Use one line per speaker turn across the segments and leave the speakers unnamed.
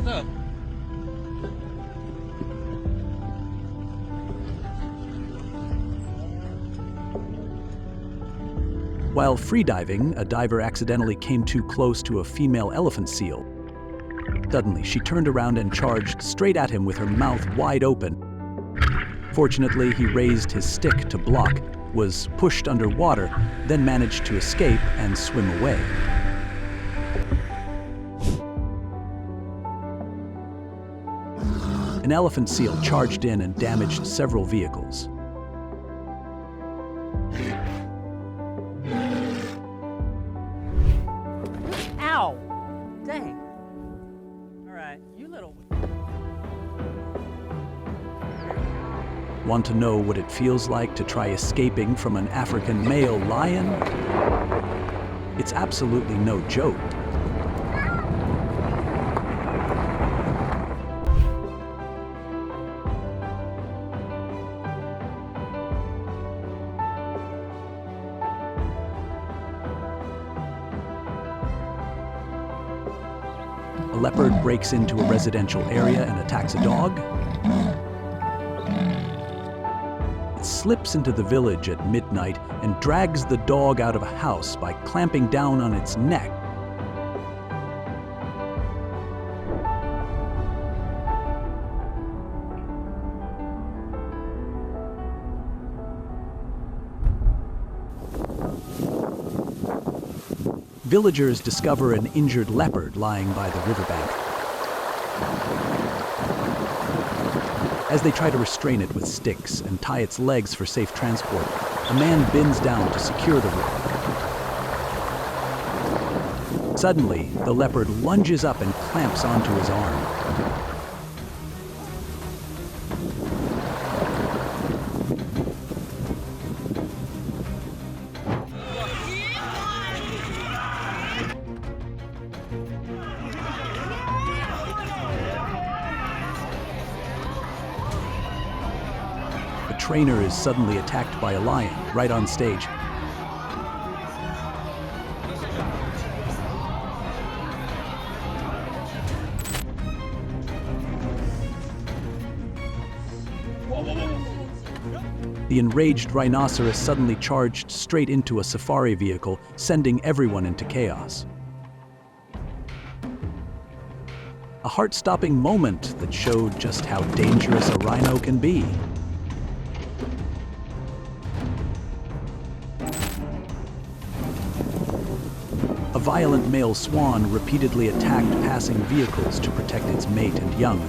up?
While freediving, a diver accidentally came too close to a female elephant seal. Suddenly, she turned around and charged straight at him with her mouth wide open. Fortunately, he raised his stick to block, was pushed underwater, then managed to escape and swim away. An elephant seal charged in and damaged several vehicles.
Ow! Dang. All right, you little...
Want to know what it feels like to try escaping from an African male lion? It's absolutely no joke. A leopard breaks into a residential area and attacks a dog. It slips into the village at midnight and drags the dog out of a house by clamping down on its neck. Villagers discover an injured leopard lying by the riverbank. As they try to restrain it with sticks and tie its legs for safe transport, a man bends down to secure the rope. Suddenly, the leopard lunges up and clamps onto his arm. The trainer is suddenly attacked by a lion right on stage. The enraged rhinoceros suddenly charged straight into a safari vehicle, sending everyone into chaos. A heart-stopping moment that showed just how dangerous a rhino can be. A violent male swan repeatedly attacked passing vehicles to protect its mate and young.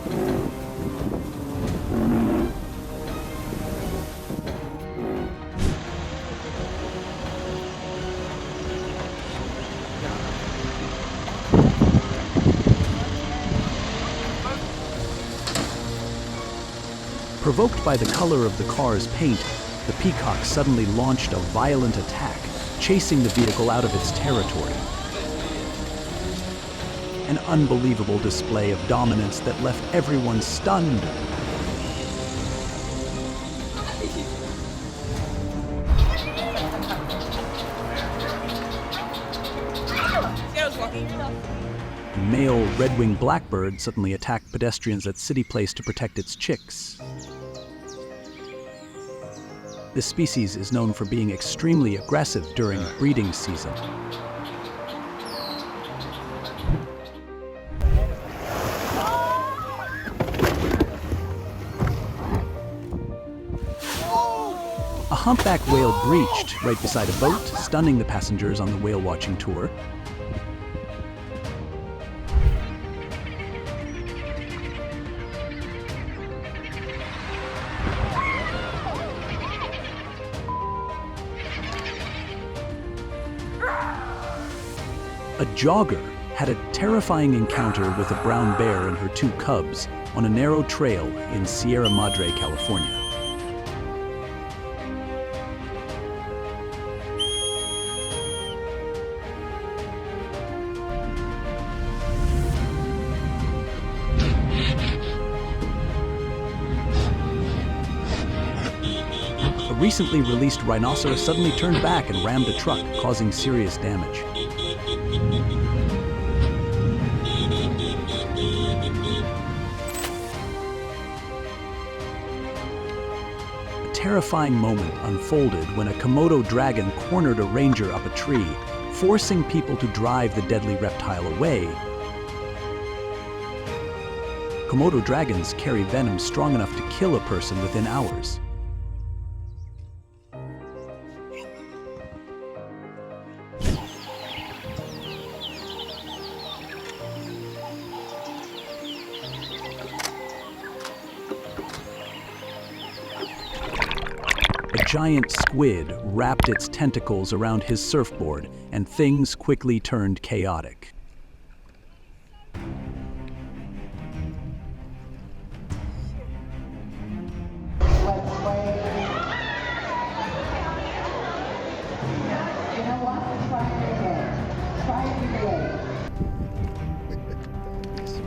Provoked by the color of the car's paint, the peacock suddenly launched a violent attack, chasing the vehicle out of its territory. An unbelievable display of dominance that left everyone stunned. A male red-winged blackbird suddenly attacked pedestrians at City Place to protect its chicks. This species is known for being extremely aggressive during breeding season. A humpback whale breached right beside a boat, stunning the passengers on the whale watching tour. A jogger had a terrifying encounter with a brown bear and her two cubs on a narrow trail in Sierra Madre, California. A recently released rhinoceros suddenly turned back and rammed a truck, causing serious damage. terrifying moment unfolded when a Komodo dragon cornered a ranger up a tree, forcing people to drive the deadly reptile away. Komodo dragons carry venom strong enough to kill a person within hours. A giant squid wrapped its tentacles around his surfboard, and things quickly turned chaotic.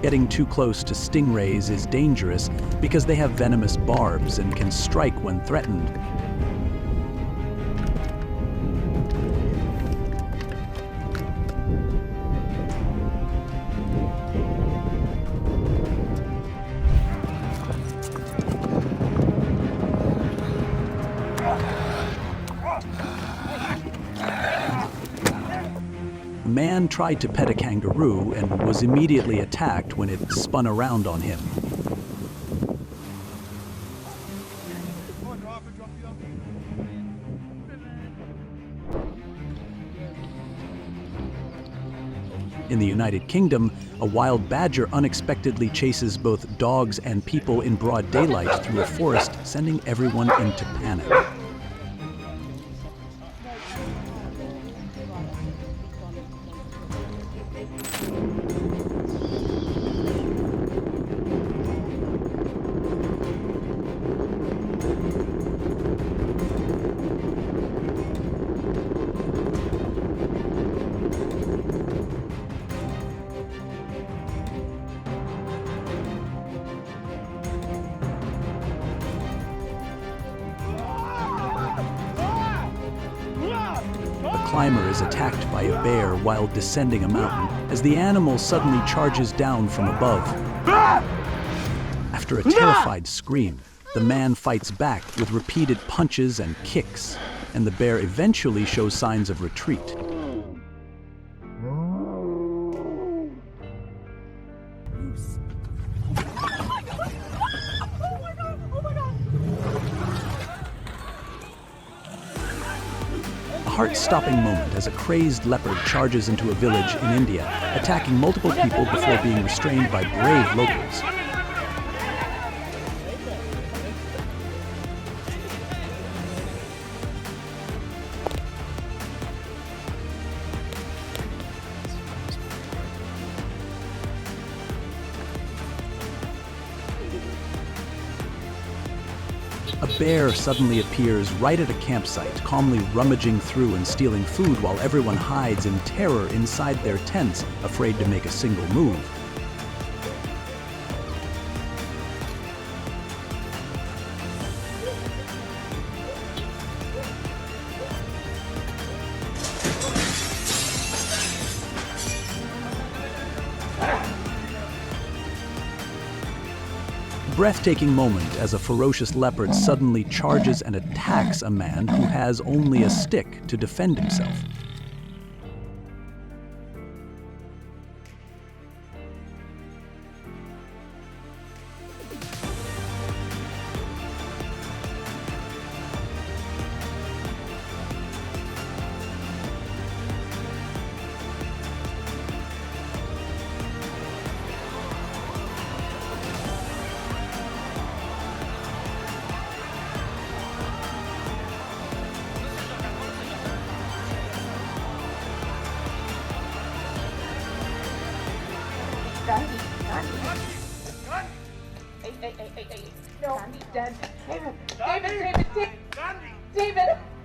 Getting too close to stingrays is dangerous because they have venomous barbs and can strike when threatened. A man tried to pet a kangaroo and was immediately attacked when it spun around on him. In the United Kingdom, a wild badger unexpectedly chases both dogs and people in broad daylight through a forest, sending everyone into panic. A climber is attacked by a bear while descending a mountain as the animal suddenly charges down from above. After a terrified scream, the man fights back with repeated punches and kicks, and the bear eventually shows signs of retreat. A heart-stopping moment as a crazed leopard charges into a village in India, attacking multiple people before being restrained by brave locals. A bear suddenly appears right at a campsite, calmly rummaging through and stealing food while everyone hides in terror inside their tents, afraid to make a single move. Breathtaking moment as a ferocious leopard suddenly charges and attacks a man who has only a stick to defend himself.
No, Dad. David.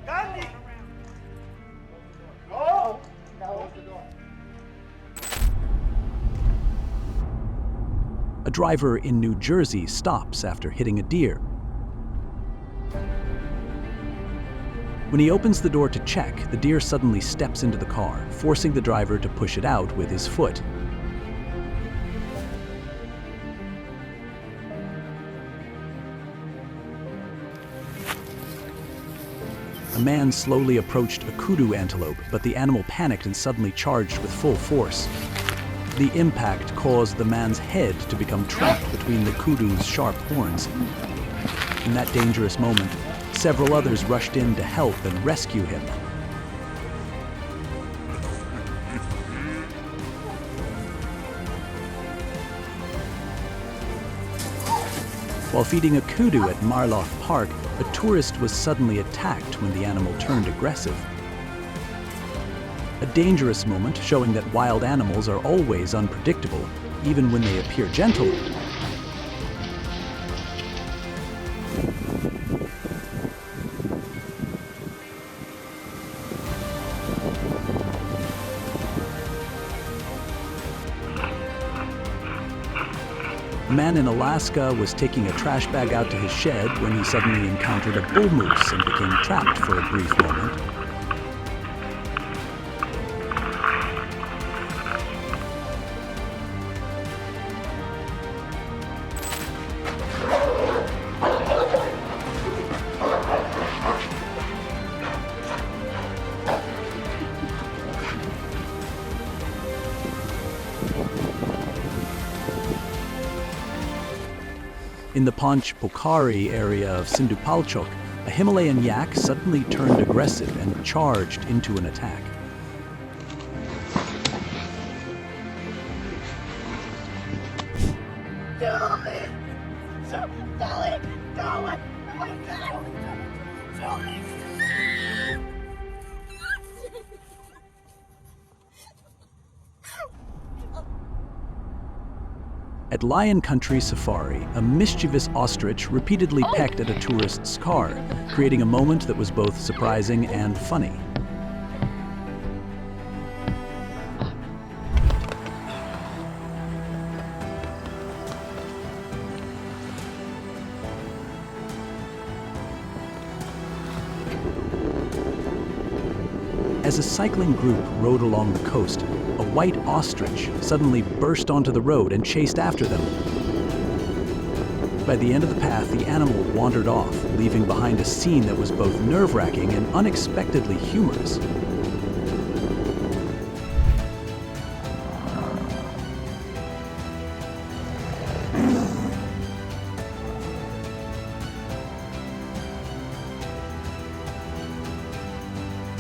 Gandhi!
No. No.
A driver in New Jersey stops after hitting a deer. When he opens the door to check, the deer suddenly steps into the car, forcing the driver to push it out with his foot. a man slowly approached a kudu antelope, but the animal panicked and suddenly charged with full force. The impact caused the man's head to become trapped between the kudu's sharp horns. In that dangerous moment, several others rushed in to help and rescue him. While feeding a kudu at Marloff Park, a tourist was suddenly attacked when the animal turned aggressive. A dangerous moment showing that wild animals are always unpredictable, even when they appear gentle. A man in Alaska was taking a trash bag out to his shed when he suddenly encountered a bull moose and became trapped for a brief moment. In the Panch Pokhari area of Sindupalchok, a Himalayan yak suddenly turned aggressive and charged into an attack. At Lion Country Safari, a mischievous ostrich repeatedly pecked at a tourist's car, creating a moment that was both surprising and funny. As a cycling group rode along the coast, a white ostrich suddenly burst onto the road and chased after them. By the end of the path, the animal wandered off, leaving behind a scene that was both nerve-wracking and unexpectedly humorous.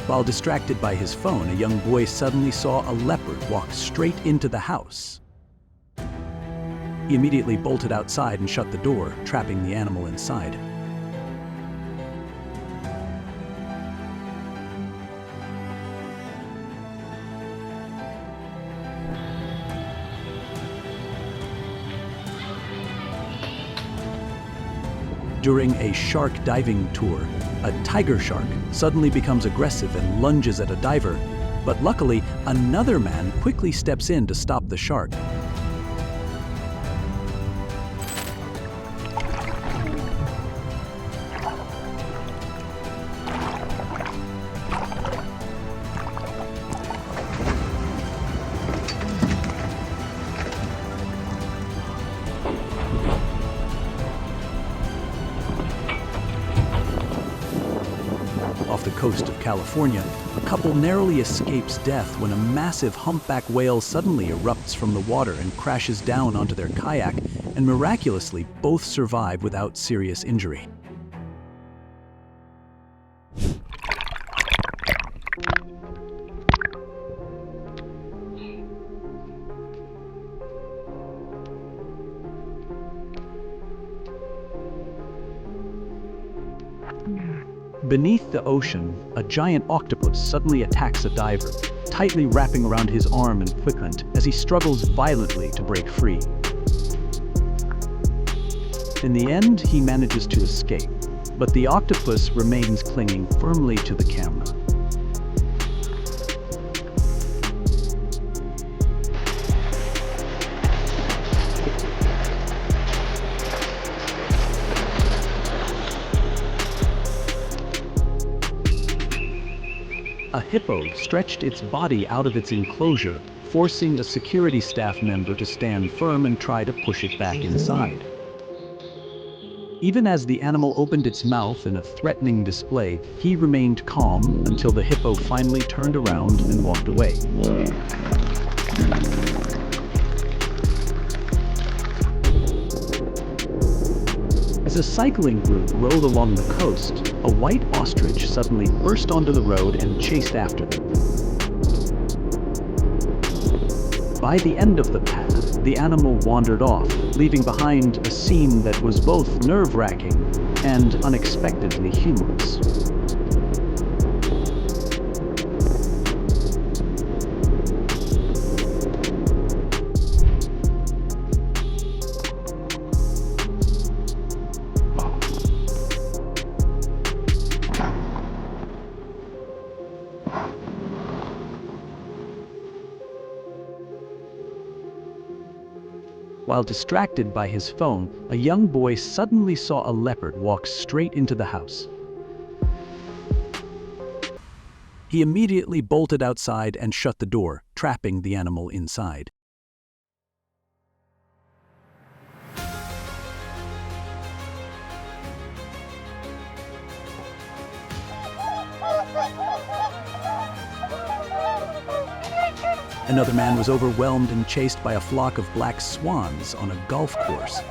While distracted by his phone, a young boy suddenly saw a leopard walk straight into the house. He immediately bolted outside and shut the door, trapping the animal inside. During a shark diving tour, a tiger shark suddenly becomes aggressive and lunges at a diver, but luckily, another man quickly steps in to stop the shark. Off the coast of California, a couple narrowly escapes death when a massive humpback whale suddenly erupts from the water and crashes down onto their kayak, and miraculously both survive without serious injury. Beneath the ocean, a giant octopus suddenly attacks a diver, tightly wrapping around his arm and quickant as he struggles violently to break free. In the end, he manages to escape, but the octopus remains clinging firmly to the camera. A hippo stretched its body out of its enclosure, forcing a security staff member to stand firm and try to push it back inside. Even as the animal opened its mouth in a threatening display, he remained calm until the hippo finally turned around and walked away. As a cycling group rode along the coast, a white ostrich suddenly burst onto the road and chased after them. By the end of the path, the animal wandered off, leaving behind a scene that was both nerve-wracking and unexpectedly humorous. While distracted by his phone, a young boy suddenly saw a leopard walk straight into the house. He immediately bolted outside and shut the door, trapping the animal inside. Another man was overwhelmed and chased by a flock of black swans on a golf course.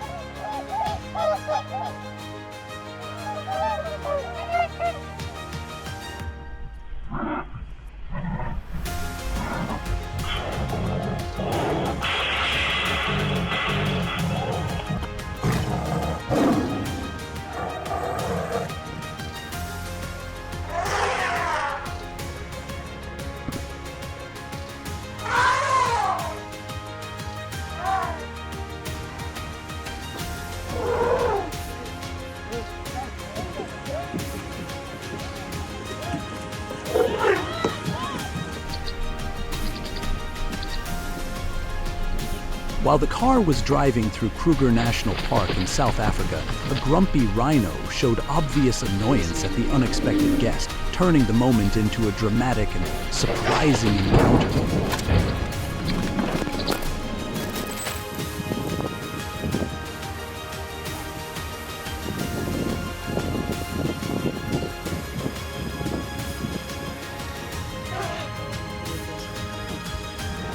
While the car was driving through Kruger National Park in South Africa, a grumpy rhino showed obvious annoyance at the unexpected guest, turning the moment into a dramatic and surprising encounter.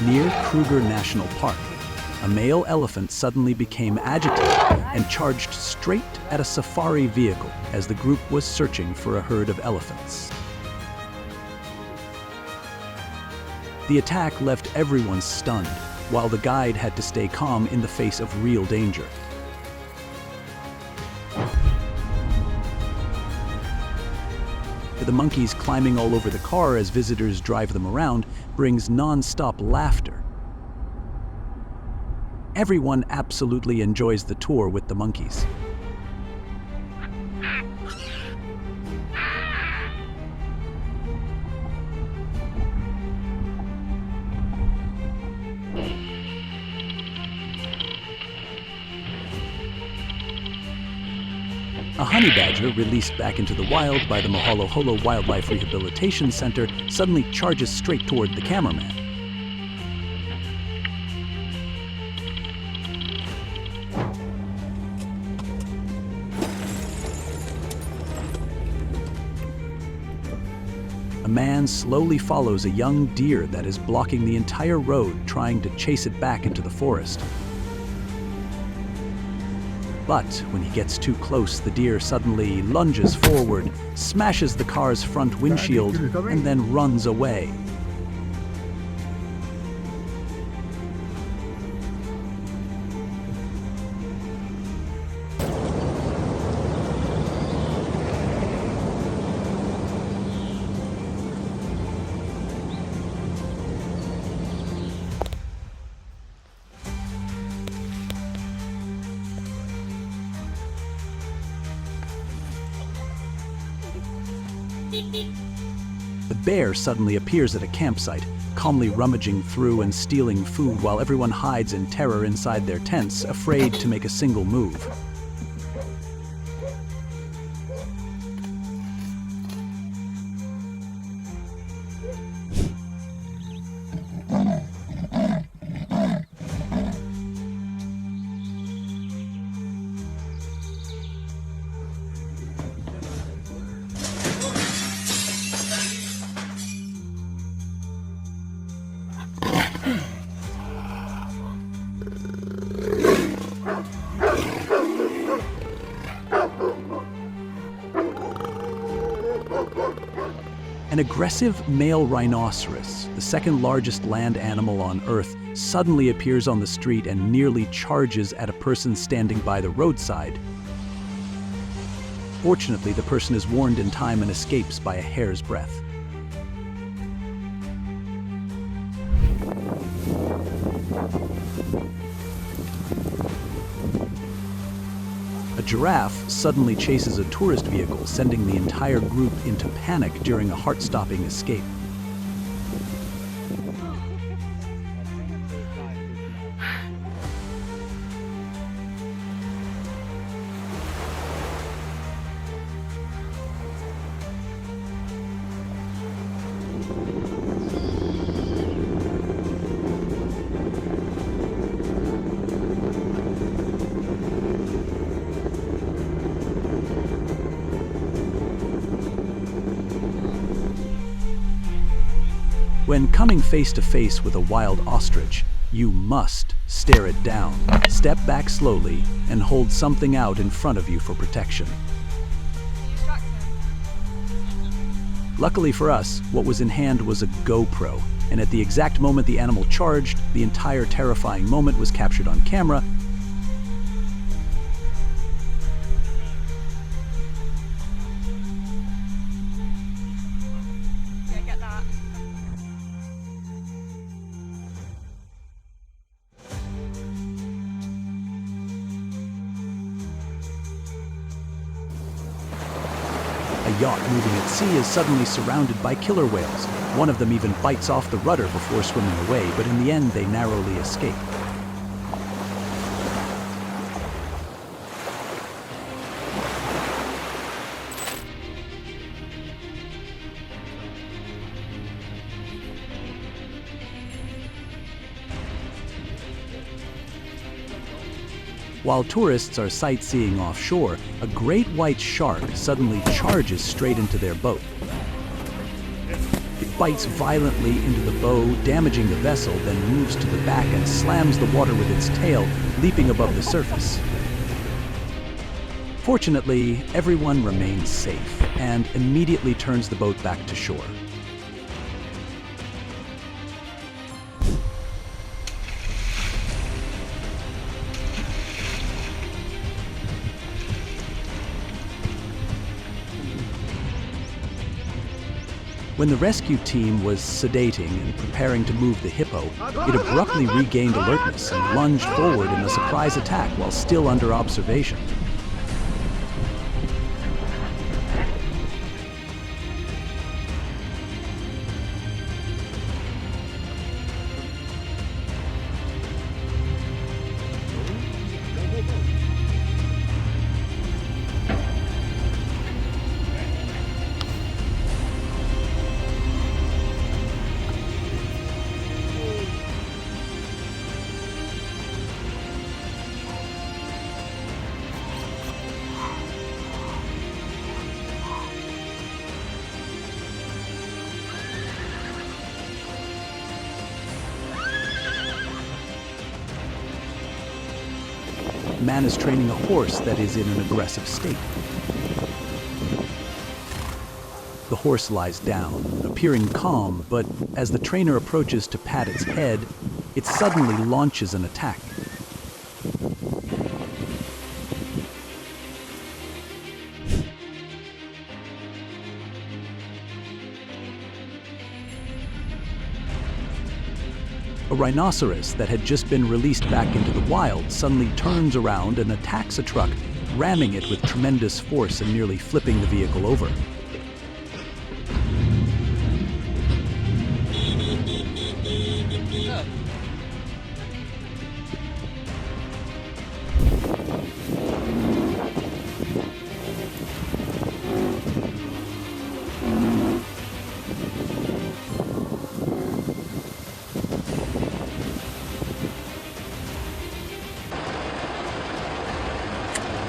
Near Kruger National Park, a male elephant suddenly became agitated and charged straight at a safari vehicle as the group was searching for a herd of elephants. The attack left everyone stunned, while the guide had to stay calm in the face of real danger. The monkeys climbing all over the car as visitors drive them around brings non-stop laughter. Everyone absolutely enjoys the tour with the monkeys. A honey badger released back into the wild by the Moholoholo Wildlife Rehabilitation Center suddenly charges straight toward the cameraman. A man slowly follows a young deer that is blocking the entire road, trying to chase it back into the forest. But when he gets too close, the deer suddenly lunges forward, smashes the car's front windshield, and then runs away. The bear suddenly appears at a campsite, calmly rummaging through and stealing food while everyone hides in terror inside their tents, afraid to make a single move. An aggressive male rhinoceros, the second largest land animal on Earth, suddenly appears on the street and nearly charges at a person standing by the roadside. Fortunately, the person is warned in time and escapes by a hair's breadth. A giraffe suddenly chases a tourist vehicle, sending the entire group into panic during a heart-stopping escape. When coming face to face with a wild ostrich, you must stare it down, step back slowly, and hold something out in front of you for protection. Luckily for us, what was in hand was a GoPro, and at the exact moment the animal charged, the entire terrifying moment was captured on camera.
Yeah, get that.
A yacht moving at sea is suddenly surrounded by killer whales. One of them even bites off the rudder before swimming away, but in the end they narrowly escape. While tourists are sightseeing offshore, a great white shark suddenly charges straight into their boat. It bites violently into the bow, damaging the vessel, then moves to the back and slams the water with its tail, leaping above the surface. Fortunately, everyone remains safe and immediately turns the boat back to shore. When the rescue team was sedating and preparing to move the hippo, it abruptly regained alertness and lunged forward in a surprise attack while still under observation. Man is training a horse that is in an aggressive state. The horse lies down, appearing calm, but as the trainer approaches to pat its head, it suddenly launches an attack. A rhinoceros that had just been released back into the wild suddenly turns around and attacks a truck, ramming it with tremendous force and nearly flipping the vehicle over.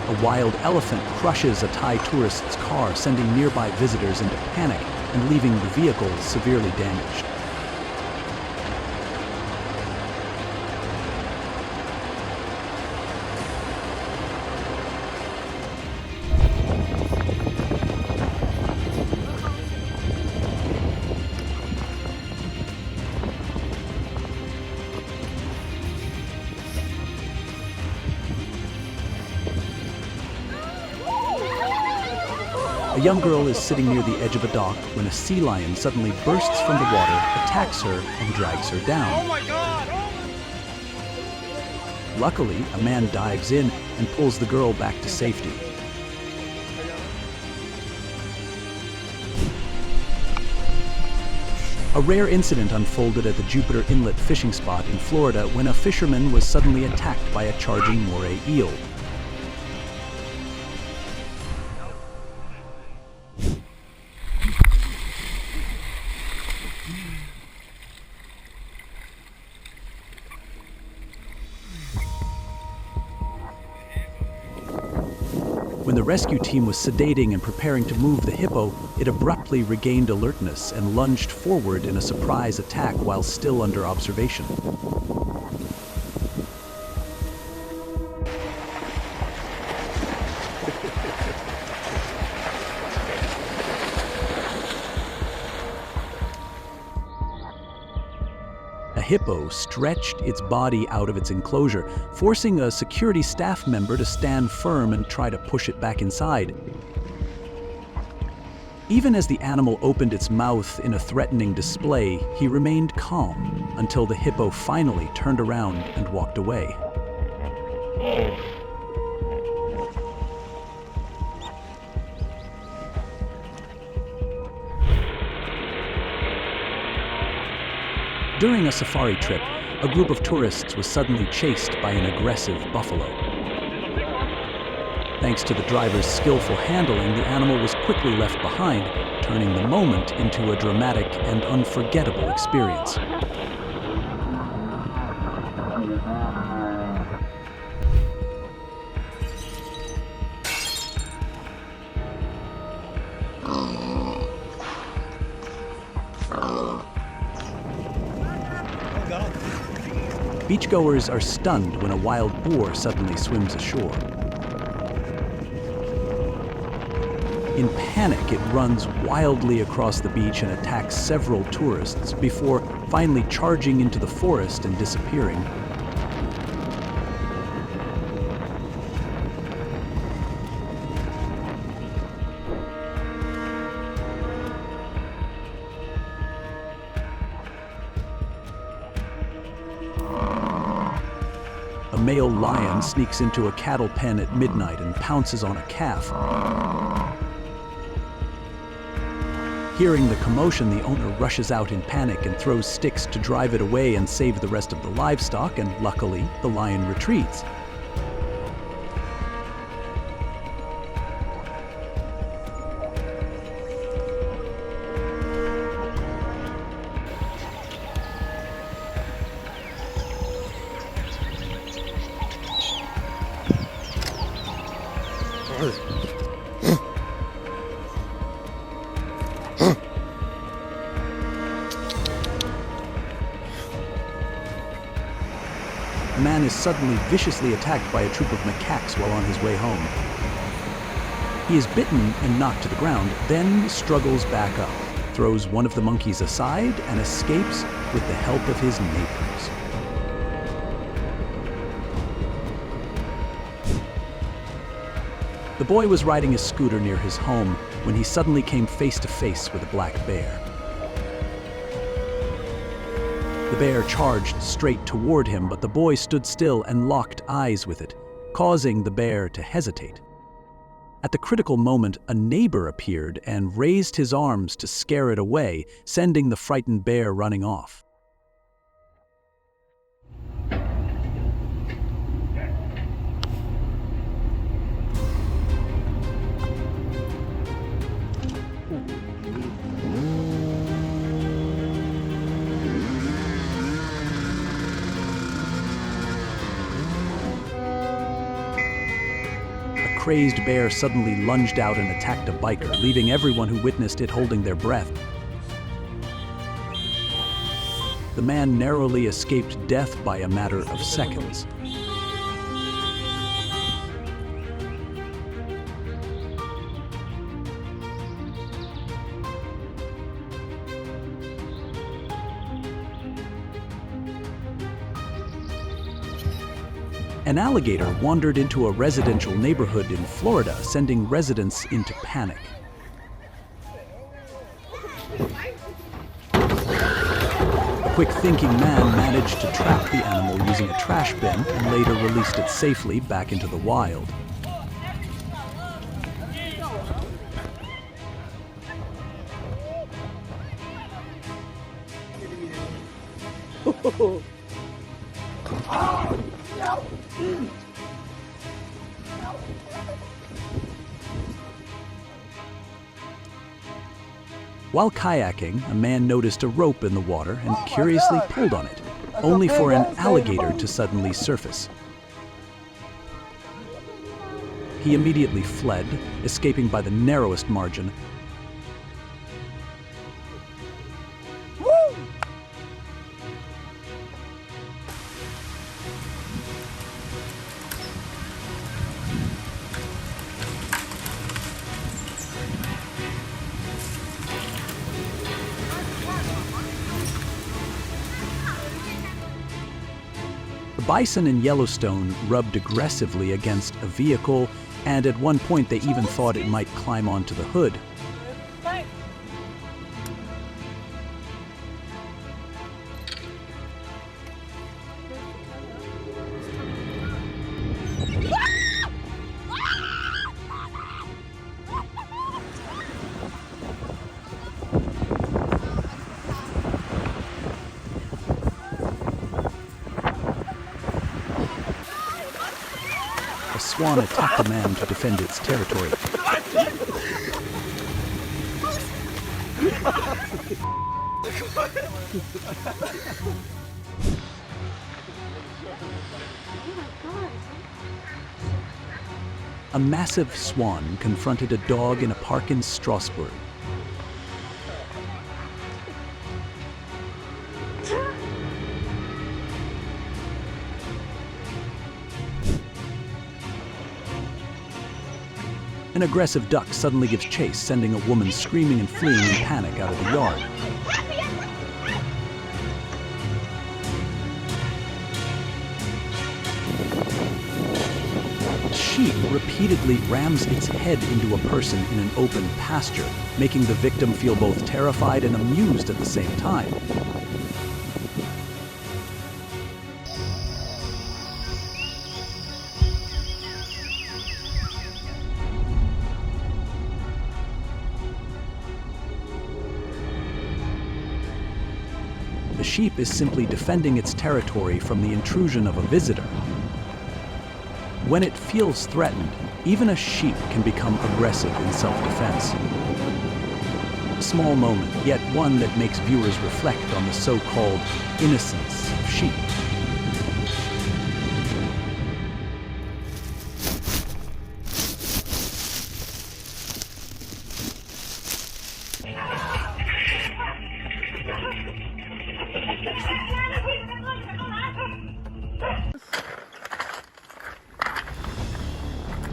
A wild elephant crushes a Thai tourist's car, sending nearby visitors into panic and leaving the vehicle severely damaged. A young girl is sitting near the edge of a dock when a sea lion suddenly bursts from the water, attacks her, and drags her down.
Oh my God!
Luckily, a man dives in and pulls the girl back to safety. A rare incident unfolded at the Jupiter Inlet fishing spot in Florida when a fisherman was suddenly attacked by a charging moray eel. When the rescue team was sedating and preparing to move the hippo, it abruptly regained alertness and lunged forward in a surprise attack while still under observation. A hippo stretched its body out of its enclosure, forcing a security staff member to stand firm and try to push it back inside. Even as the animal opened its mouth in a threatening display, he remained calm until the hippo finally turned around and walked away. During a safari trip, a group of tourists was suddenly chased by an aggressive buffalo. Thanks to the driver's skillful handling, the animal was quickly left behind, turning the moment into a dramatic and unforgettable experience. Beachgoers are stunned when a wild boar suddenly swims ashore. In panic, it runs wildly across the beach and attacks several tourists before finally charging into the forest and disappearing. A male lion sneaks into a cattle pen at midnight and pounces on a calf. Hearing the commotion, the owner rushes out in panic and throws sticks to drive it away and save the rest of the livestock, and luckily, the lion retreats. A man is suddenly viciously attacked by a troop of macaques while on his way home. He is bitten and knocked to the ground, then struggles back up, throws one of the monkeys aside, and escapes with the help of his neighbors. The boy was riding his scooter near his home when he suddenly came face to face with a black bear. The bear charged straight toward him, but the boy stood still and locked eyes with it, causing the bear to hesitate. At the critical moment, a neighbor appeared and raised his arms to scare it away, sending the frightened bear running off. A crazed bear suddenly lunged out and attacked a biker, leaving everyone who witnessed it holding their breath. The man narrowly escaped death by a matter of seconds. An alligator wandered into a residential neighborhood in Florida, sending residents into panic. quick-thinking man managed to trap the animal using a trash bin and later released it safely back into the wild. While kayaking, a man noticed a rope in the water and curiously pulled on it, only for an alligator to suddenly surface. He immediately fled, escaping by the narrowest margin. The bison in Yellowstone rubbed aggressively against a vehicle, and at one point they even thought it might climb onto the hood. A swan attacked a man to defend its territory. A massive swan confronted a dog in a park in Strasbourg. An aggressive duck suddenly gives chase, sending a woman screaming and fleeing in panic out of the yard. A sheep repeatedly rams its head into a person in an open pasture, making the victim feel both terrified and amused at the same time. The sheep is simply defending its territory from the intrusion of a visitor. When it feels threatened, even a sheep can become aggressive in self-defense. A small moment, yet one that makes viewers reflect on the so-called innocence of sheep.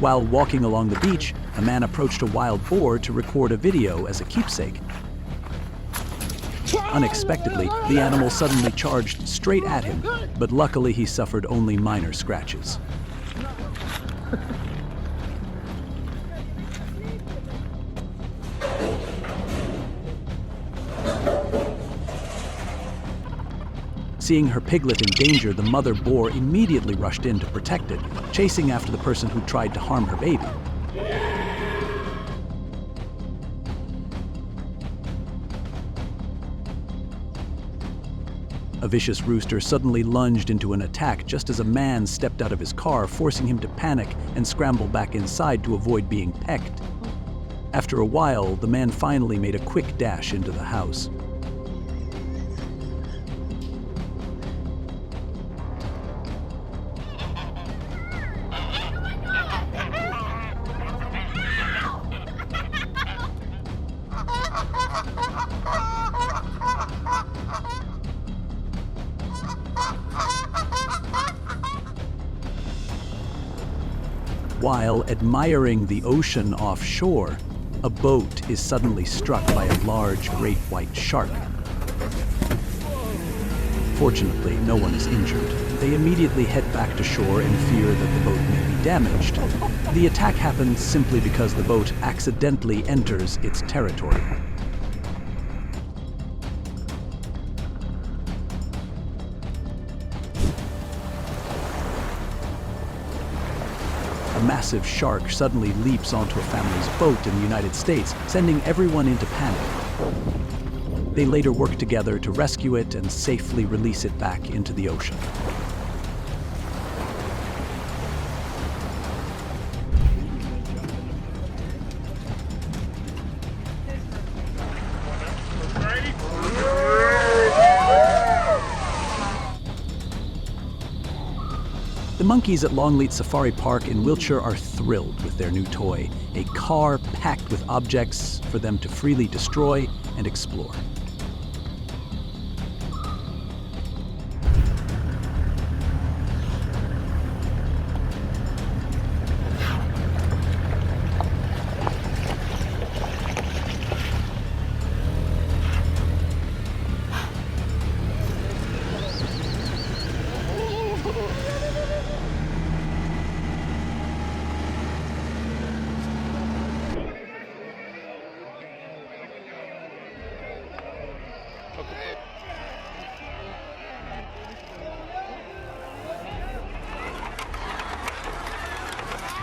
While walking along the beach, a man approached a wild boar to record a video as a keepsake. Unexpectedly, the animal suddenly charged straight at him, but luckily he suffered only minor scratches. Seeing her piglet in danger, the mother boar immediately rushed in to protect it, chasing after the person who tried to harm her baby. A vicious rooster suddenly lunged into an attack just as a man stepped out of his car, forcing him to panic and scramble back inside to avoid being pecked. After a while, the man finally made a quick dash into the house. While admiring the ocean offshore, a boat is suddenly struck by a large great white shark. Fortunately, no one is injured. They immediately head back to shore in fear that the boat may be damaged. The attack happens simply because the boat accidentally enters its territory. a massive shark suddenly leaps onto a family's boat in the United States, sending everyone into panic. They later work together to rescue it and safely release it back into the ocean. The monkeys at Longleat Safari Park in Wiltshire are thrilled with their new toy, a car packed with objects for them to freely destroy and explore.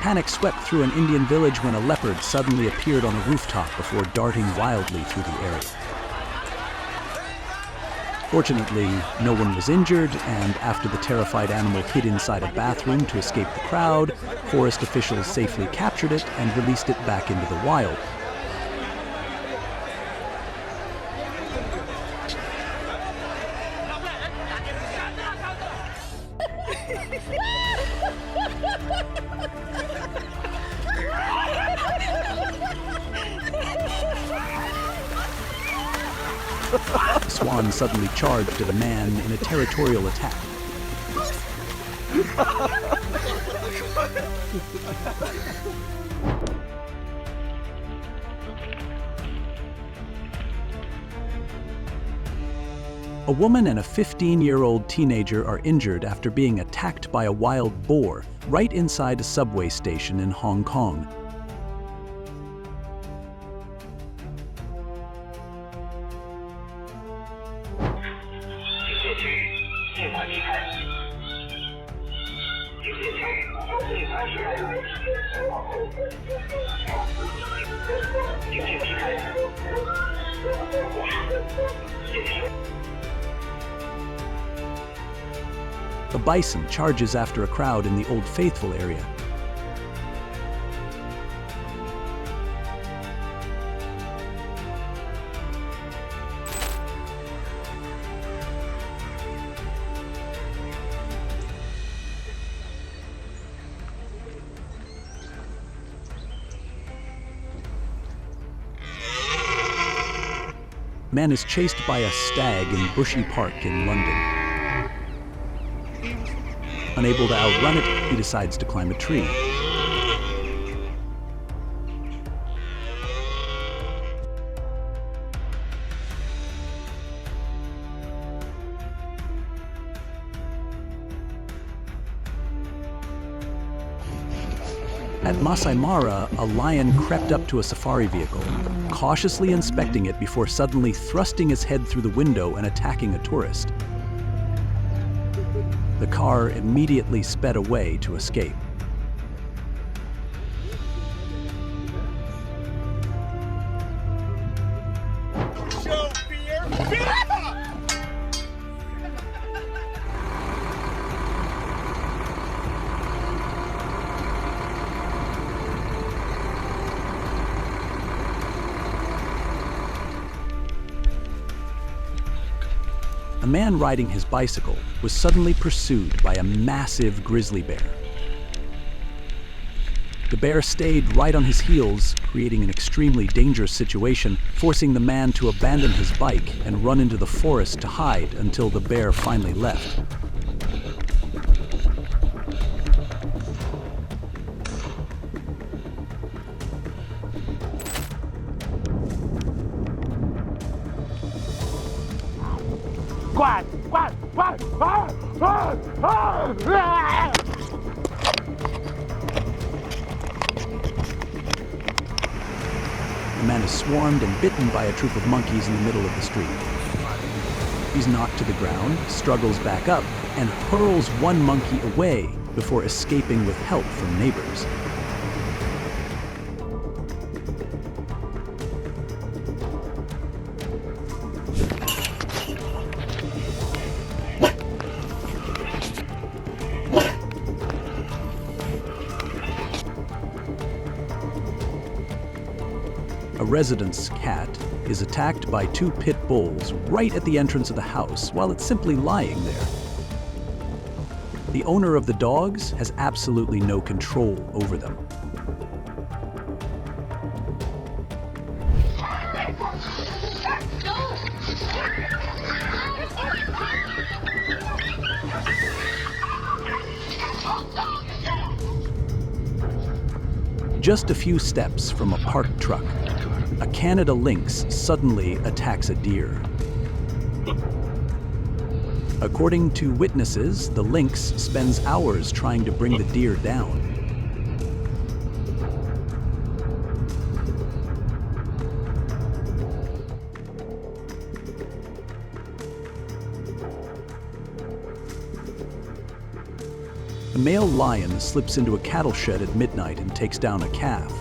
Panic swept through an Indian village when a leopard suddenly appeared on a rooftop before darting wildly through the area. Fortunately, no one was injured, and after the terrified animal hid inside a bathroom to escape the crowd, forest officials safely captured it and released it back into the wild. The swan suddenly charged at a man in a territorial attack. A woman and a 15-year-old teenager are injured after being attacked by a wild boar right inside a subway station in Hong Kong. A bison charges after a crowd in the Old Faithful area. Man is chased by a stag in Bushy Park in London. Unable to outrun it, he decides to climb a tree. At Masai Mara, a lion crept up to a safari vehicle, cautiously inspecting it before suddenly thrusting his head through the window and attacking a tourist. The car immediately sped away to escape.
Show fear.
A man riding his bicycle was suddenly pursued by a massive grizzly bear. The bear stayed right on his heels, creating an extremely dangerous situation, forcing the man to abandon his bike and run into the forest to hide until the bear finally left.
Quack, quack, quack, ah, ah, ah, ah.
The man is swarmed and bitten by a troop of monkeys in the middle of the street. He's knocked to the ground, struggles back up, and hurls one monkey away before escaping with help from neighbors. resident's cat is attacked by two pit bulls right at the entrance of the house while it's simply lying there. The owner of the dogs has absolutely no control over them. Just a few steps from a parked truck, a Canada lynx suddenly attacks a deer. According to witnesses, the lynx spends hours trying to bring the deer down. A male lion slips into a cattle shed at midnight and takes down a calf.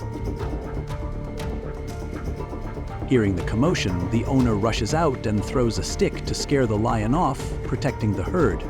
Hearing the commotion, the owner rushes out and throws a stick to scare the lion off, protecting the herd.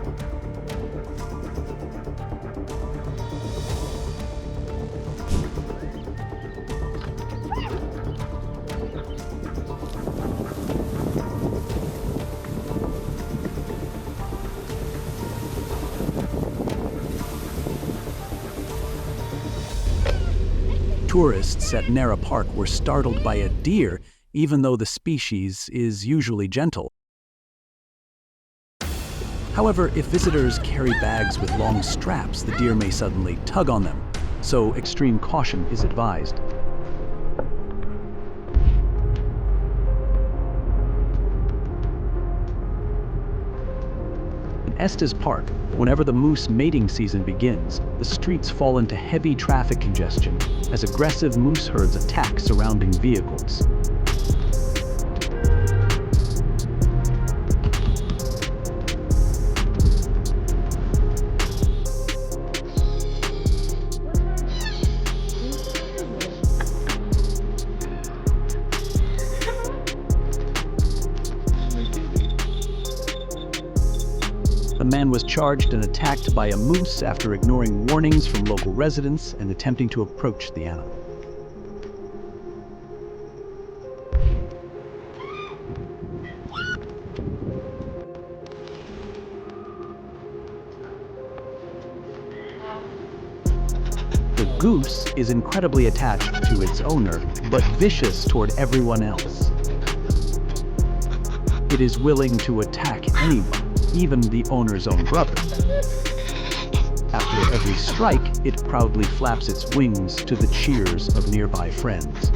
Tourists at Nara Park were startled by a deer, even though the species is usually gentle. However, if visitors carry bags with long straps, the deer may suddenly tug on them, so extreme caution is advised. In Estes Park, whenever the moose mating season begins, the streets fall into heavy traffic congestion as aggressive moose herds attack surrounding vehicles. The man was charged and attacked by a moose after ignoring warnings from local residents and attempting to approach the animal. The goose is incredibly attached to its owner, but vicious toward everyone else. It is willing to attack anyone, even the owner's own brother. After every strike, it proudly flaps its wings to the cheers of nearby friends.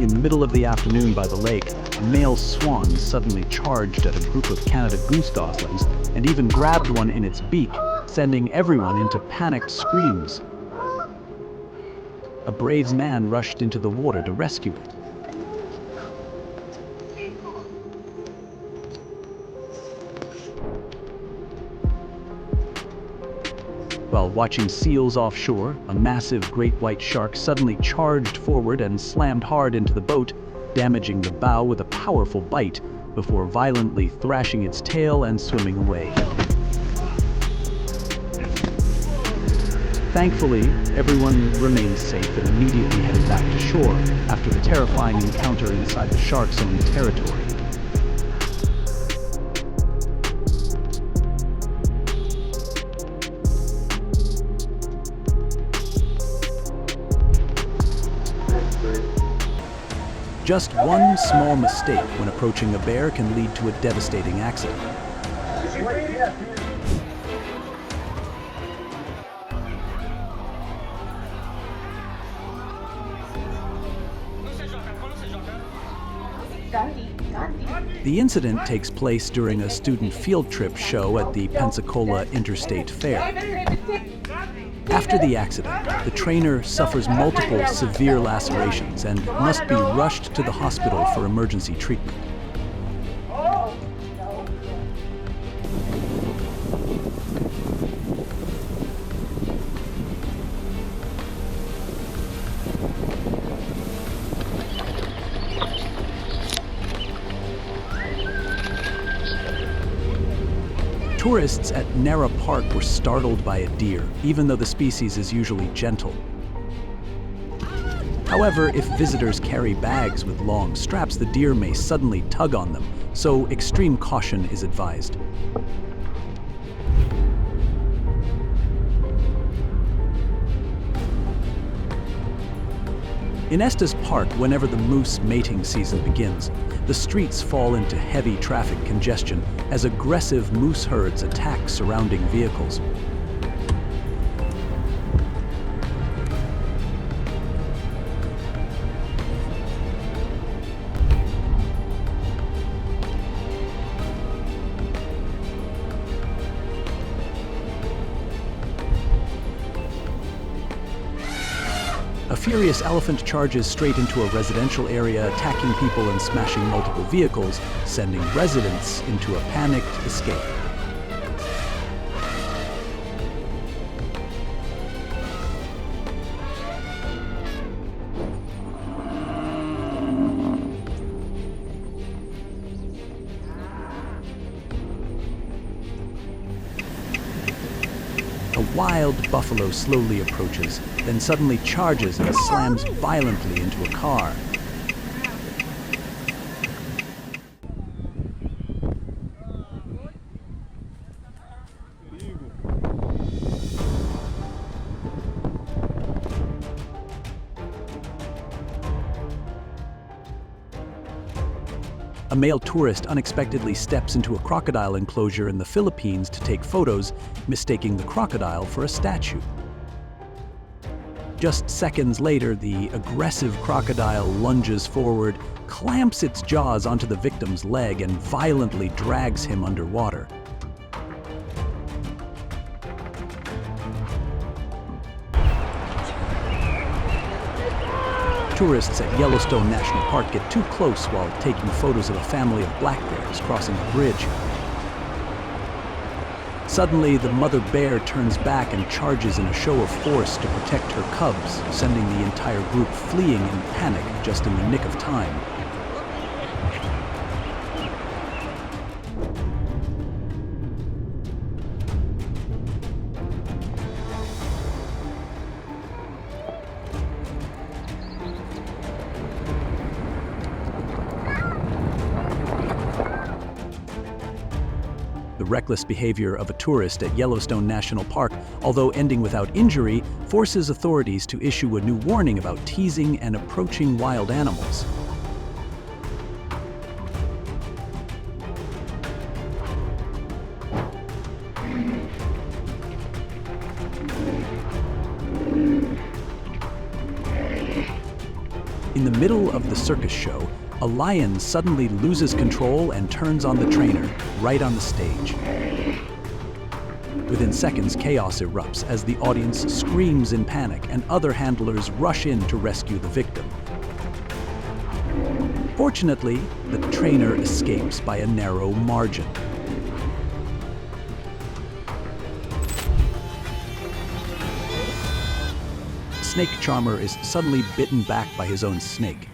In the middle of the afternoon by the lake, a male swan suddenly charged at a group of Canada goose goslings and even grabbed one in its beak, sending everyone into panicked screams. A brave man rushed into the water to rescue it. While watching seals offshore, a massive great white shark suddenly charged forward and slammed hard into the boat, damaging the bow with a powerful bite before violently thrashing its tail and swimming away. Thankfully, everyone remained safe and immediately headed back to shore after the terrifying encounter inside the shark's own territory. Just one small mistake when approaching a bear can lead to a devastating accident. The incident takes place during a student field trip show at the Pensacola Interstate Fair. After the accident, the trainer suffers multiple severe lacerations and must be rushed to the hospital for emergency treatment. Tourists at Nara Park were startled by a deer, even though the species is usually gentle. However, if visitors carry bags with long straps, the deer may suddenly tug on them, so extreme caution is advised. In Estes Park, whenever the moose mating season begins, the streets fall into heavy traffic congestion as aggressive moose herds attack surrounding vehicles. A furious elephant charges straight into a residential area, attacking people and smashing multiple vehicles, sending residents into a panicked escape. A wild buffalo slowly approaches, then suddenly charges and slams violently into a car. A male tourist unexpectedly steps into a crocodile enclosure in the Philippines to take photos, mistaking the crocodile for a statue. Just seconds later, the aggressive crocodile lunges forward, clamps its jaws onto the victim's leg, and violently drags him underwater. Tourists at Yellowstone National Park get too close while taking photos of a family of black bears crossing a bridge. Suddenly, the mother bear turns back and charges in a show of force to protect her cubs, sending the entire group fleeing in panic just in the nick of time. The reckless behavior of a tourist at Yellowstone National Park, although ending without injury, forces authorities to issue a new warning about teasing and approaching wild animals. In the middle of the circus show, a lion suddenly loses control and turns on the trainer, right on the stage. Within seconds, chaos erupts as the audience screams in panic and other handlers rush in to rescue the victim. Fortunately, the trainer escapes by a narrow margin. Snake charmer is suddenly bitten back by his own snake.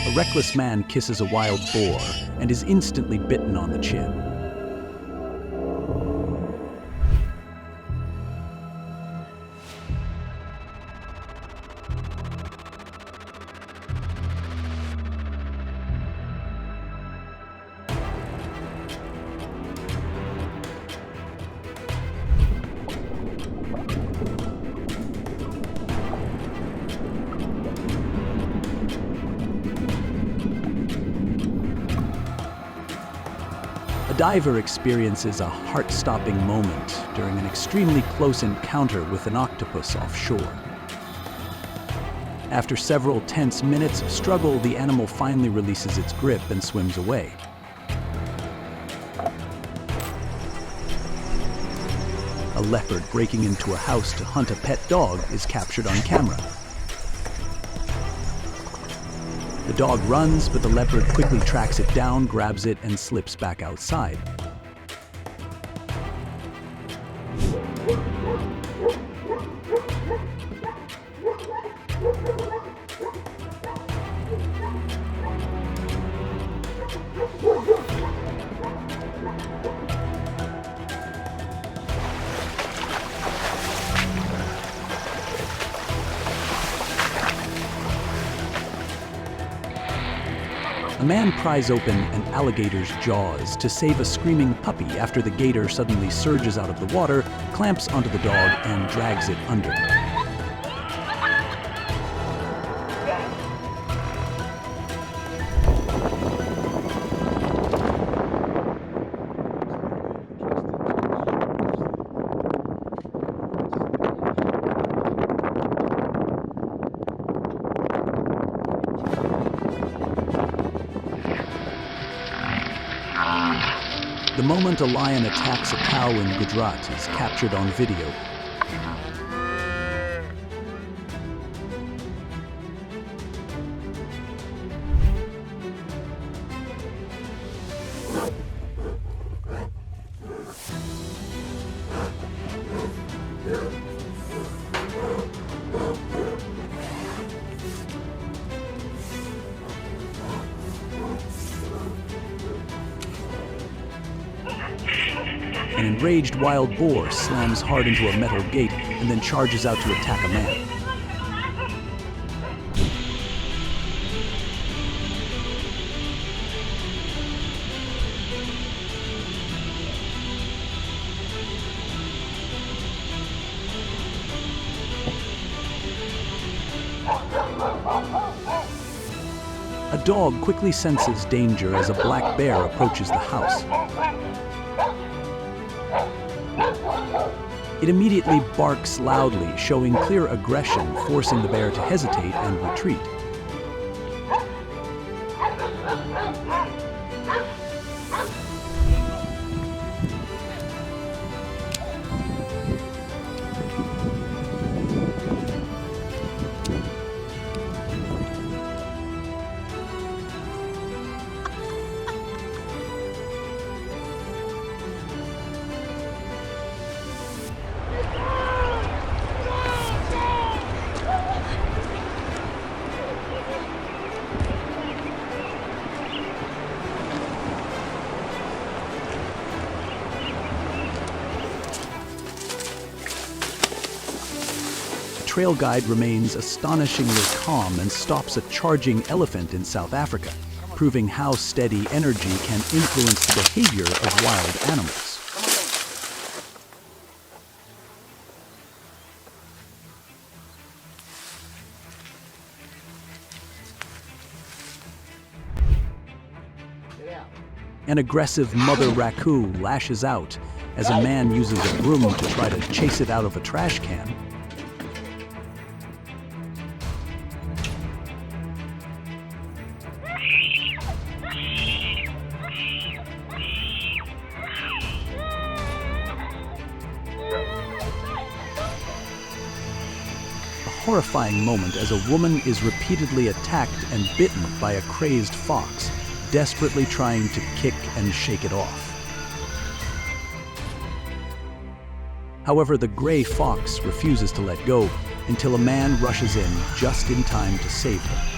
A reckless man kisses a wild boar and is instantly bitten on the chin. A diver experiences a heart-stopping moment during an extremely close encounter with an octopus offshore. After several tense minutes of struggle, the animal finally releases its grip and swims away. A leopard breaking into a house to hunt a pet dog is captured on camera. The dog runs, but the leopard quickly tracks it down, grabs it, and slips back outside. A man pries open an alligator's jaws to save a screaming puppy after the gator suddenly surges out of the water, clamps onto the dog, and drags it under. The moment a lion attacks a cow in Gujarat is captured on video. An enraged wild boar slams hard into a metal gate and then charges out to attack a man. A dog quickly senses danger as a black bear approaches the house. It immediately barks loudly, showing clear aggression, forcing the bear to hesitate and retreat. The trail guide remains astonishingly calm and stops a charging elephant in South Africa, proving how steady energy can influence the behavior of wild animals. An aggressive mother raccoon lashes out as a man uses a broom to try to chase it out of a trash can. A horrifying moment as a woman is repeatedly attacked and bitten by a crazed fox, desperately trying to kick and shake it off. However, the gray fox refuses to let go until a man rushes in just in time to save her.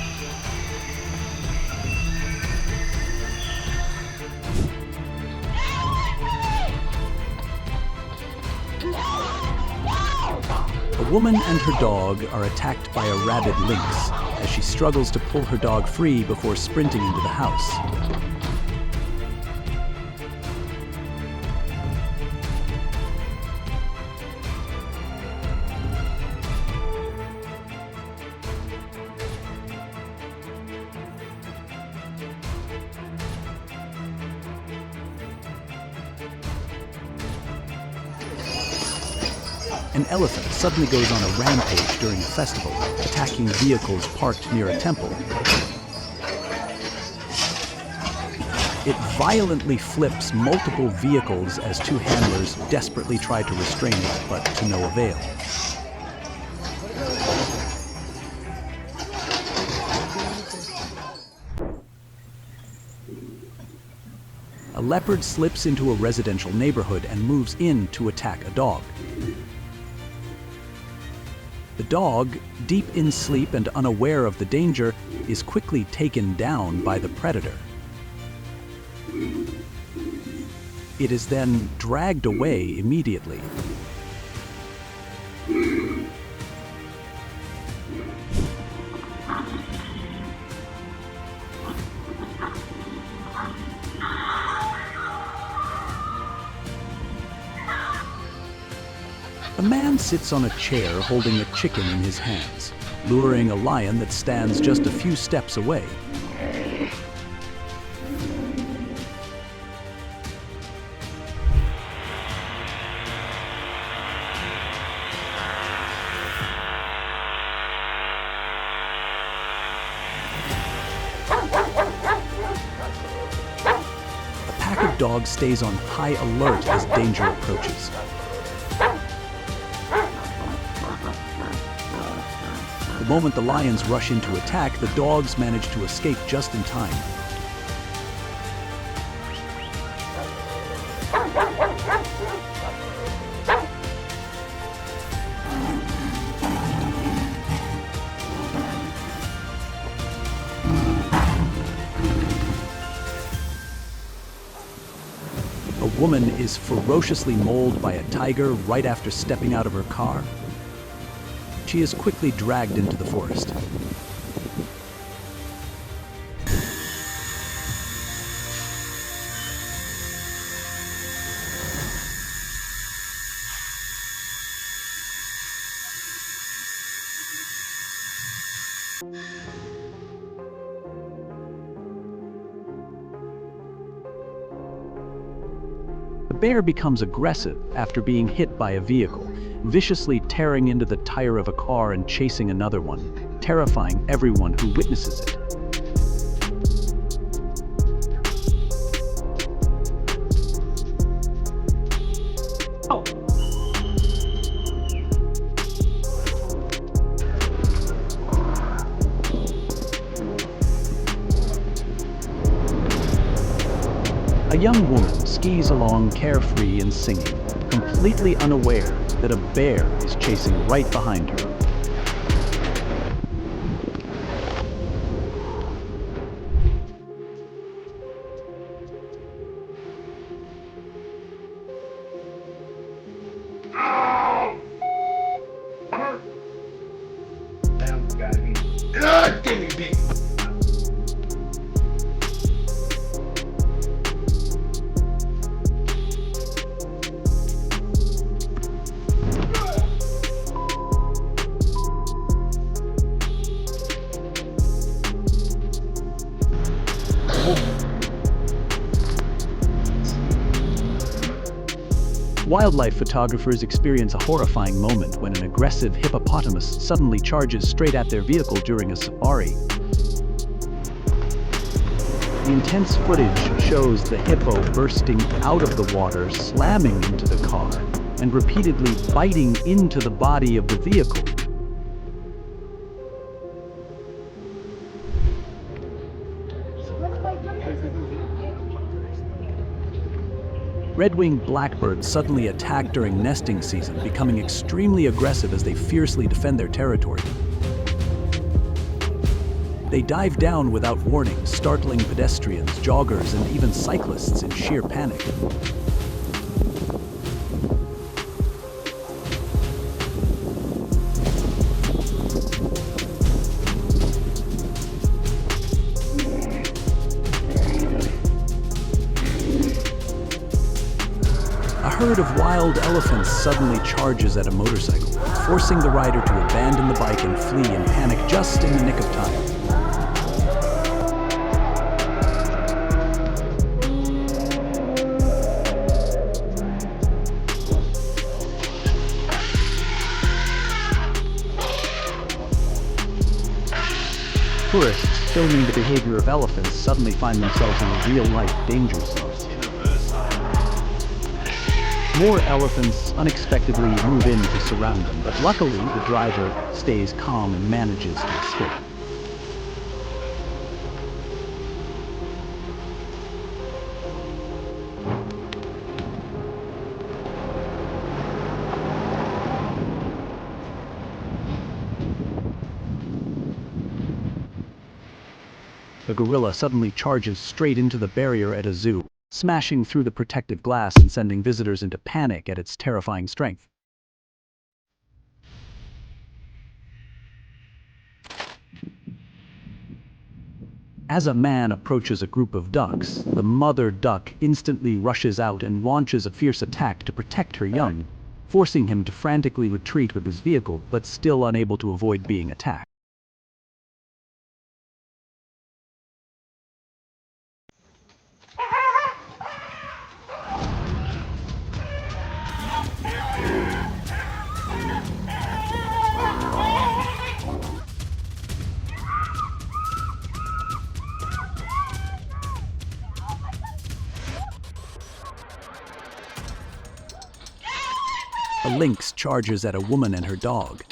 A woman and her dog are attacked by a rabid lynx as she struggles to pull her dog free before sprinting into the house. An elephant suddenly goes on a rampage during a festival, attacking vehicles parked near a temple. It violently flips multiple vehicles as two handlers desperately try to restrain it, but to no avail. A leopard slips into a residential neighborhood and moves in to attack a dog. The dog, deep in sleep and unaware of the danger, is quickly taken down by the predator. It is then dragged away immediately. A man sits on a chair holding a chicken in his hands, luring a lion that stands just a few steps away. A pack of dogs stays on high alert as danger approaches. The moment the lions rush into attack, the dogs manage to escape just in time. A woman is ferociously mauled by a tiger right after stepping out of her car. She is quickly dragged into the forest. The bear becomes aggressive after being hit by a vehicle, viciously tearing into the tire of a car and chasing another one, terrifying everyone who witnesses it. A young woman skis along carefree and singing, completely unaware that a bear is chasing right behind her. Wildlife photographers experience a horrifying moment when an aggressive hippopotamus suddenly charges straight at their vehicle during a safari. The intense footage shows the hippo bursting out of the water, slamming into the car, and repeatedly biting into the body of the vehicle. Red-winged blackbirds suddenly attack during nesting season, becoming extremely aggressive as they fiercely defend their territory. They dive down without warning, startling pedestrians, joggers, and even cyclists in sheer panic. A herd of wild elephants suddenly charges at a motorcycle, forcing the rider to abandon the bike and flee in panic just in the nick of time. Tourists filming the behavior of elephants suddenly find themselves in a real-life danger zone. More elephants unexpectedly move in to surround them, but luckily the driver stays calm and manages to escape. a gorilla suddenly charges straight into the barrier at a zoo, smashing through the protective glass and sending visitors into panic at its terrifying strength. As a man approaches a group of ducks, the mother duck instantly rushes out and launches a fierce attack to protect her young, forcing him to frantically retreat with his vehicle, but still unable to avoid being attacked. A lynx charges at a woman and her dog.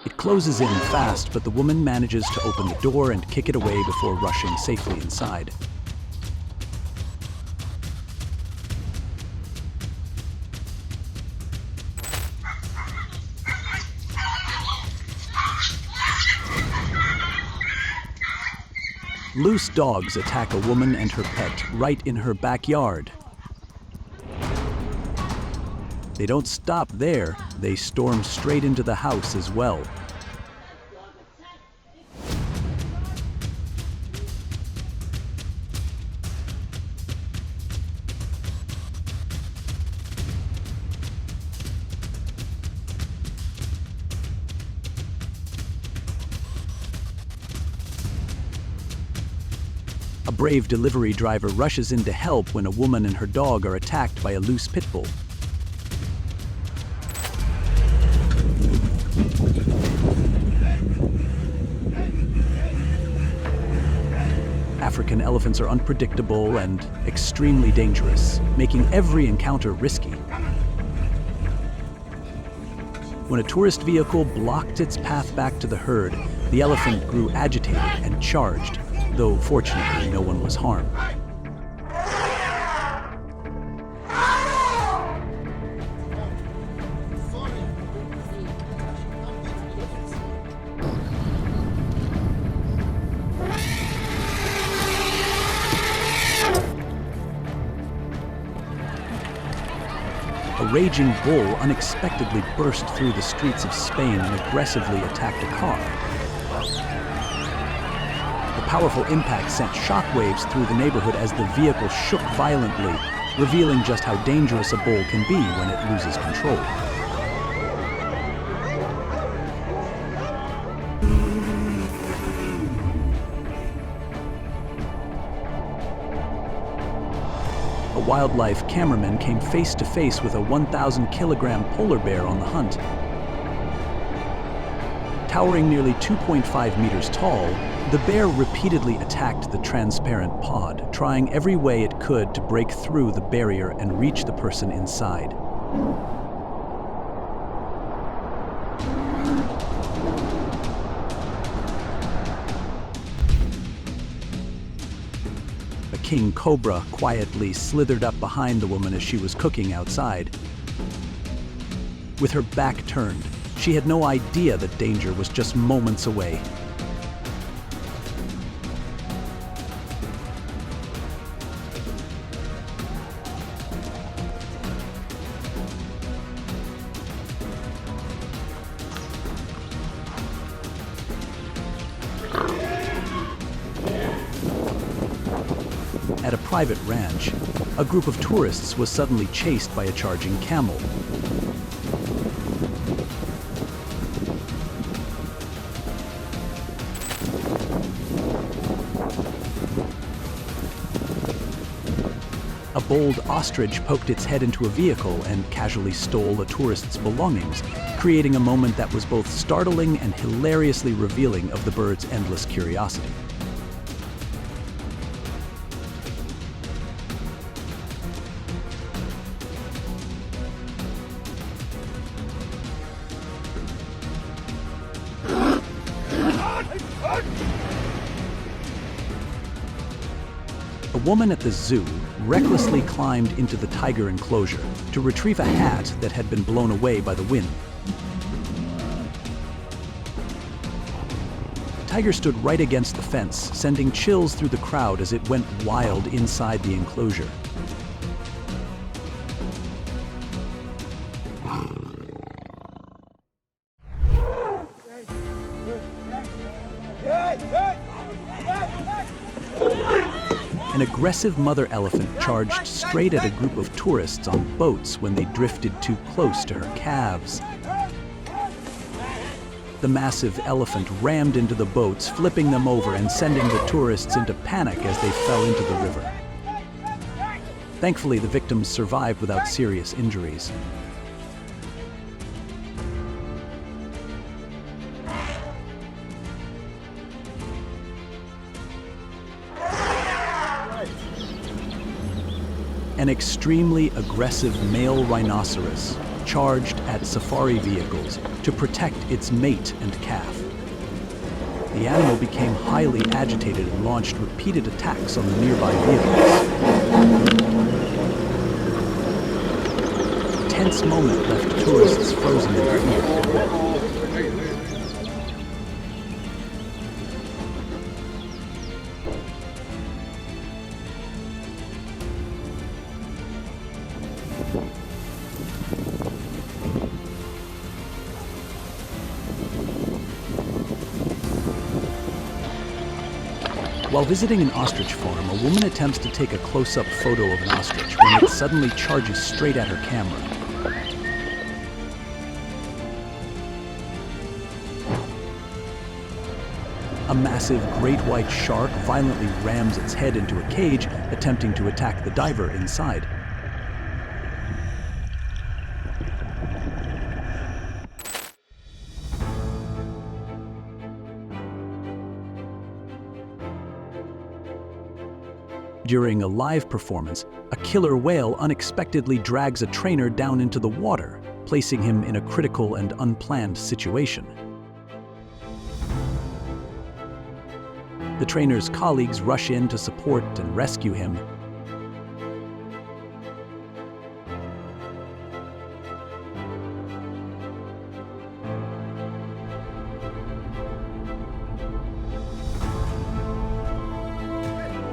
It closes in fast, but the woman manages to open the door and kick it away before rushing safely inside. Loose dogs attack a woman and her pet right in her backyard. They don't stop there, they storm straight into the house as well. A brave delivery driver rushes in to help when a woman and her dog are attacked by a loose pit bull. African elephants are unpredictable and extremely dangerous, making every encounter risky. When a tourist vehicle blocked its path back to the herd, the elephant grew agitated and charged, though fortunately no one was harmed. A raging bull unexpectedly burst through the streets of Spain and aggressively attacked a car. The powerful impact sent shockwaves through the neighborhood as the vehicle shook violently, revealing just how dangerous a bull can be when it loses control. A wildlife cameraman came face to face with a 1,000-kilogram polar bear on the hunt. Towering nearly 2.5 meters tall, the bear repeatedly attacked the transparent pod, trying every way it could to break through the barrier and reach the person inside. A king cobra quietly slithered up behind the woman as she was cooking outside. With her back turned, she had no idea that danger was just moments away. At a private ranch, a group of tourists was suddenly chased by a charging camel. A bold ostrich poked its head into a vehicle and casually stole a tourist's belongings, creating a moment that was both startling and hilariously revealing of the bird's endless curiosity. A woman at the zoo recklessly climbed into the tiger enclosure to retrieve a hat that had been blown away by the wind. tiger stood right against the fence, sending chills through the crowd as it went wild inside the enclosure. An aggressive mother elephant charged straight at a group of tourists on boats when they drifted too close to her calves. The massive elephant rammed into the boats, flipping them over and sending the tourists into panic as they fell into the river. Thankfully, the victims survived without serious injuries. An extremely aggressive male rhinoceros charged at safari vehicles to protect its mate and calf. The animal became highly agitated and launched repeated attacks on the nearby vehicles. A tense moment left tourists frozen in fear. While visiting an ostrich farm, a woman attempts to take a close-up photo of an ostrich when it suddenly charges straight at her camera. A massive great white shark violently rams its head into a cage, attempting to attack the diver inside. During a live performance, a killer whale unexpectedly drags a trainer down into the water, placing him in a critical and unplanned situation. The trainer's colleagues rush in to support and rescue him.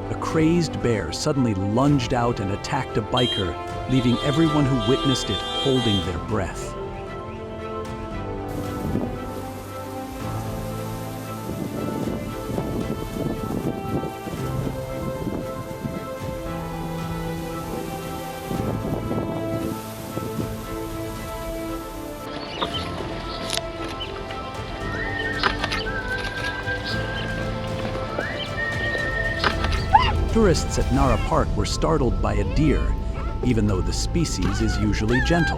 A crazed bear suddenly lunged out and attacked a biker, leaving everyone who witnessed it holding their breath. Tourists at Nara Park were startled by a deer, even though the species is usually gentle.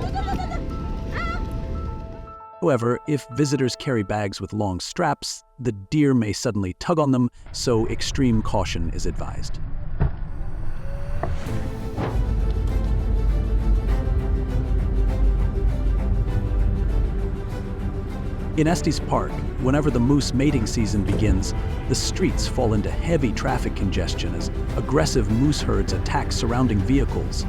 However, if visitors carry bags with long straps, the deer may suddenly tug on them, so extreme caution is advised. In Estes Park, whenever the moose mating season begins, the streets fall into heavy traffic congestion as aggressive moose herds attack surrounding vehicles.